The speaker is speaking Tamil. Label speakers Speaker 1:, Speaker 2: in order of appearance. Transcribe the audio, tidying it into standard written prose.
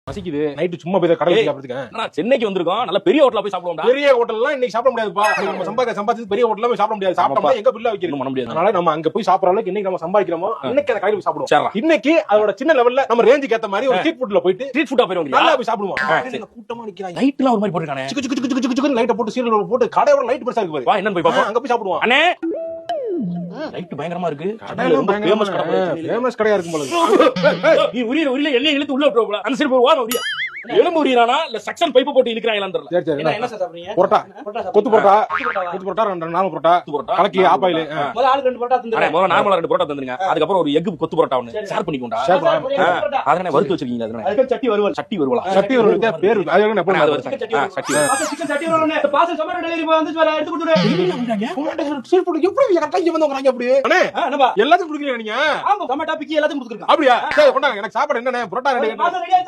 Speaker 1: பசிக்குது. நைட்டு சும்மா போய் கடையில சாப்பிடுறதுக்கு.
Speaker 2: நான் சென்னைக்கு வந்திருக்கோம். நல்ல பெரிய ஹோட்டலா போய் சாப்பிடுவோம்டா.
Speaker 1: பெரிய ஹோட்டல்லாம் இன்னைக்கு சாப்பிட முடியாதுப்பா. நம்ம சம்பாதிச்சு பெரிய ஹோட்டல்ல போய் சாப்பிட முடியாது. சாப்பிட்டோம்னா எங்க பில்ல வைக்கணும் பண்ண முடியாது. அதனால நம்ம அங்க போய் சாப்பிடுற அளவுக்கு இன்னைக்கு நம்ம சம்பாதிக்கிறோமோ அன்னைக்கு அந்த கடையில போய் சாப்பிடுவோம். இன்னைக்கு அதோட சின்ன லெவல்ல நம்ம ரேஞ்சுக்கு ஏத்த மாதிரி ஒரு ஸ்ட்ரீட் ஃபுட்ல போயிட்டு
Speaker 2: ஸ்ட்ரீட் ஃபுட்டா போய்
Speaker 1: நல்லா போய் சாப்பிடுவோம். கூட்டமா நிக்கிறாங்க.
Speaker 2: லைட்லாம் ஒரு மாதிரி போட்டுருக்கானே.
Speaker 1: சிக்கு சிக்கு சிக்கு சிக்கு சிக்கு லைட்ட போட்டு சீரியல் போட்டு கடையோட லைட் பெருசா இருக்கு பாரு.
Speaker 2: வா என்னன்னு போய் பாப்போம்.
Speaker 1: அங்க போய் சாப்பிடுவோம்.
Speaker 2: அண்ணே லைட் பயங்கரமா இருக்கு.
Speaker 1: ஃபேமஸ் கடை. ஃபேமஸ் கடையா இருக்கும் போல.
Speaker 2: நீ உரியல எண்ணெய் இழுத்து உள்ள விட்டுற போல. அந்த சைடு போய் வா உரிய. எலும்பு உரியறானா இல்ல சக்ஷன் பைப் போட்டு இழுக்கறாங்களான்னு தெரியல.
Speaker 1: சரி சரி.
Speaker 3: என்ன சார் சாப்பிடுறீங்க?
Speaker 1: பரோட்டா. கொத்து பரோட்டா ரெண்டு நாலு பரோட்டா. கலக்கி ஆப்பாயில.
Speaker 3: முதல்ல ஆளு ரெண்டு பரோட்டா தந்துருங்க.
Speaker 2: அண்ணே முதல்ல நார்மலா ரெண்டு பரோட்டா தந்துருங்க. அதுக்கு அப்புறம் ஒரு எக் கொத்து பரோட்டா ஒன்னு ஷேர் பண்ணிக்கோடா. அதனே வறுத்து வச்சிருக்கீங்க அதனே.
Speaker 3: அதுக்கு சட்டி வருவல்.
Speaker 2: சட்டி வருவலா.
Speaker 1: சட்டி வருவலுக்கு பேர் அது என்ன போடுங்க.
Speaker 2: அது சட்டி.
Speaker 3: சிக்கன் சட்டி வருவல்னே. பாசல் சமையல் டெலிவரி பாய் வந்து எடுத்து கொடுத்துரு.
Speaker 1: ஸ்ட்ரீட் ஃபுட் எப்படி கரெக்ட்டா இங்க வந்தவங்க அப்படி? அண்ணே
Speaker 3: என்னப்பா?
Speaker 1: எல்லாத்துக்கும் குடுக்கீங்க நீங்க.
Speaker 3: ஆமா டொமேட்டோ பிக்கி எல்லாத்தையும் கொடுத்துருக்கேன்.
Speaker 1: அப்படியா? சரி கொண்டாங்க. எனக்கு சாப்பாடு என்னண்ணே? பரோட்டா ரெண்டு.
Speaker 3: பாசல் ரெடியா